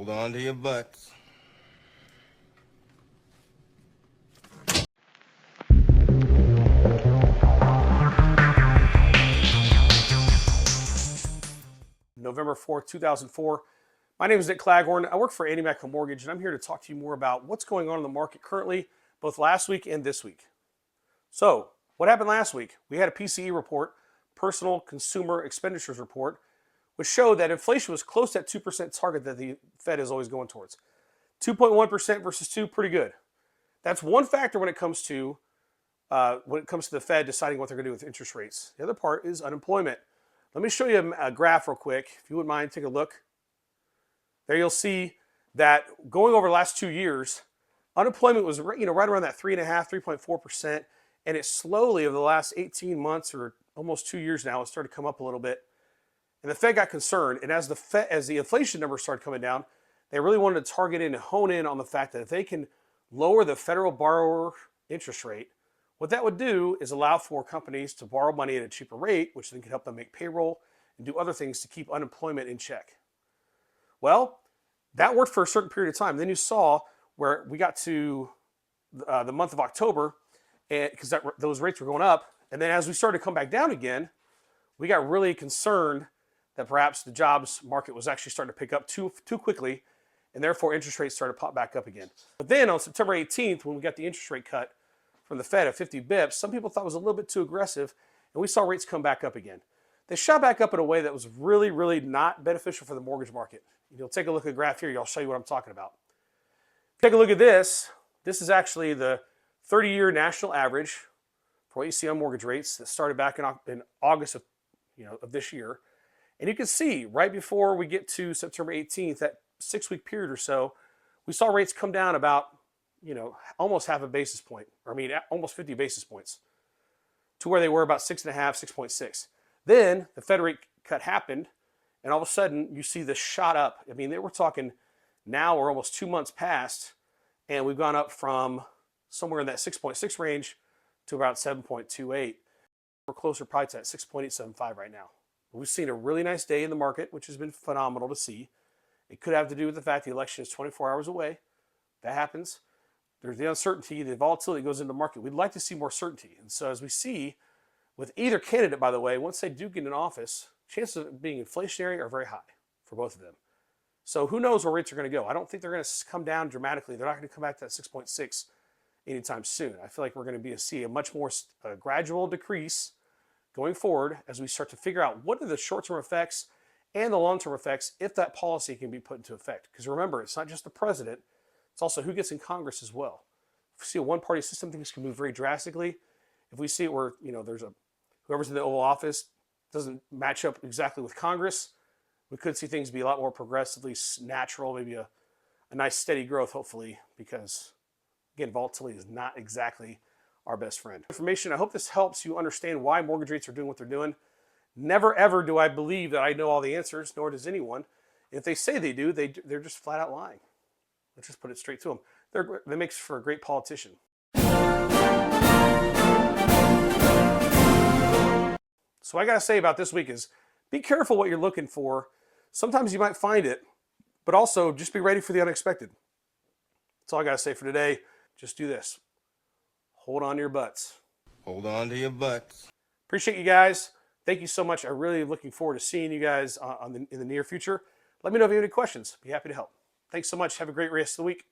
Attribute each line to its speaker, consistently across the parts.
Speaker 1: Hold on to your butts.
Speaker 2: November 4th, 2004. My name is Nick Claghorn. I work for Andy Mack Mortgage, and I'm here to talk to you more about what's going on in the market currently, both last week and this week. So, what happened last week? We had a PCE report, Personal Consumer Expenditures Report, which showed that inflation was close to that 2% target that the Fed is always going towards. 2.1% versus 2, pretty good. That's one factor when it comes to the Fed deciding what they're going to do with interest rates. The other part is unemployment. Let me show you a graph real quick. If you wouldn't mind, take a look. There you'll see that going over the last 2 years, unemployment was right around that 3.5%, 3.4%, and it slowly over the last 18 months or almost 2 years now, it started to come up a little bit. And the Fed got concerned, and as the inflation numbers started coming down, they really wanted to target in and hone in on the fact that if they can lower the federal borrower interest rate, what that would do is allow for companies to borrow money at a cheaper rate, which then could help them make payroll and do other things to keep unemployment in check. Well, that worked for a certain period of time. Then you saw where we got to the month of October, and because those rates were going up, and then as we started to come back down again, we got really concerned that perhaps the jobs market was actually starting to pick up too quickly, and therefore interest rates started to pop back up again. But then on September 18th, when we got the interest rate cut from the Fed at 50 bips, some people thought it was a little bit too aggressive, and we saw rates come back up again. They shot back up in a way that was really, really not beneficial for the mortgage market. You'll take a look at the graph here. I'll show you what I'm talking about. Take a look at this. This is actually the 30-year national average for what you see on mortgage rates that started back in August of this year. And you can see right before we get to September 18th, that 6-week period or so, we saw rates come down about almost half a basis point, almost 50 basis points to where they were about 6.5, 6.6. Then the Fed rate cut happened, and all of a sudden you see this shot up. They were talking now we're almost 2 months past, and we've gone up from somewhere in that 6.6 range to about 7.28. We're closer probably to that 6.875 right now. We've seen a really nice day in the market, which has been phenomenal to see. It could have to do with the fact the election is 24 hours away. That happens. There's the uncertainty, the volatility goes into the market. We'd like to see more certainty. And so as we see with either candidate, by the way, once they do get in office, chances of it being inflationary are very high for both of them. So who knows where rates are going to go? I don't think they're going to come down dramatically. They're not going to come back to that 6.6 anytime soon. I feel like we're going to see a much more gradual decrease going forward as we start to figure out what are the short-term effects and the long-term effects if that policy can be put into effect. Because remember, it's not just the president, it's also who gets in Congress as well. If we see a one-party system, things can move very drastically. If we see it where there's whoever's in the Oval Office doesn't match up exactly with Congress, we could see things be a lot more progressively natural, maybe a nice steady growth, hopefully, because, again, volatility is not exactly our best friend. Information. I hope this helps you understand why mortgage rates are doing what they're doing. Never, ever do I believe that I know all the answers, nor does anyone. If they say they do, they're just flat out lying. Let's just put it straight to them. That makes for a great politician. So what I got to say about this week is be careful what you're looking for. Sometimes you might find it, but also just be ready for the unexpected. That's all I got to say for today. Just do this. Hold on to your butts.
Speaker 1: Hold on to your butts.
Speaker 2: Appreciate you guys. Thank you so much. I'm really looking forward to seeing you guys in the near future. Let me know if you have any questions. Be happy to help. Thanks so much. Have a great rest of the week.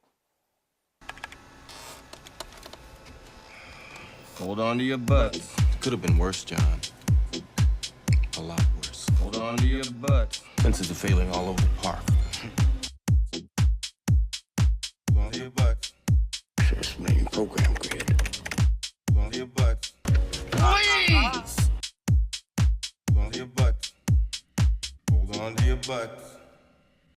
Speaker 1: Hold on to your butts. Could have been worse, John. A lot worse. Hold on to your butts. Fences are failing all over the park. Hold on to your butts.
Speaker 3: This main program grid.
Speaker 1: Hold on to your butts. Please! Hold on to your butts. Hold on to your butts.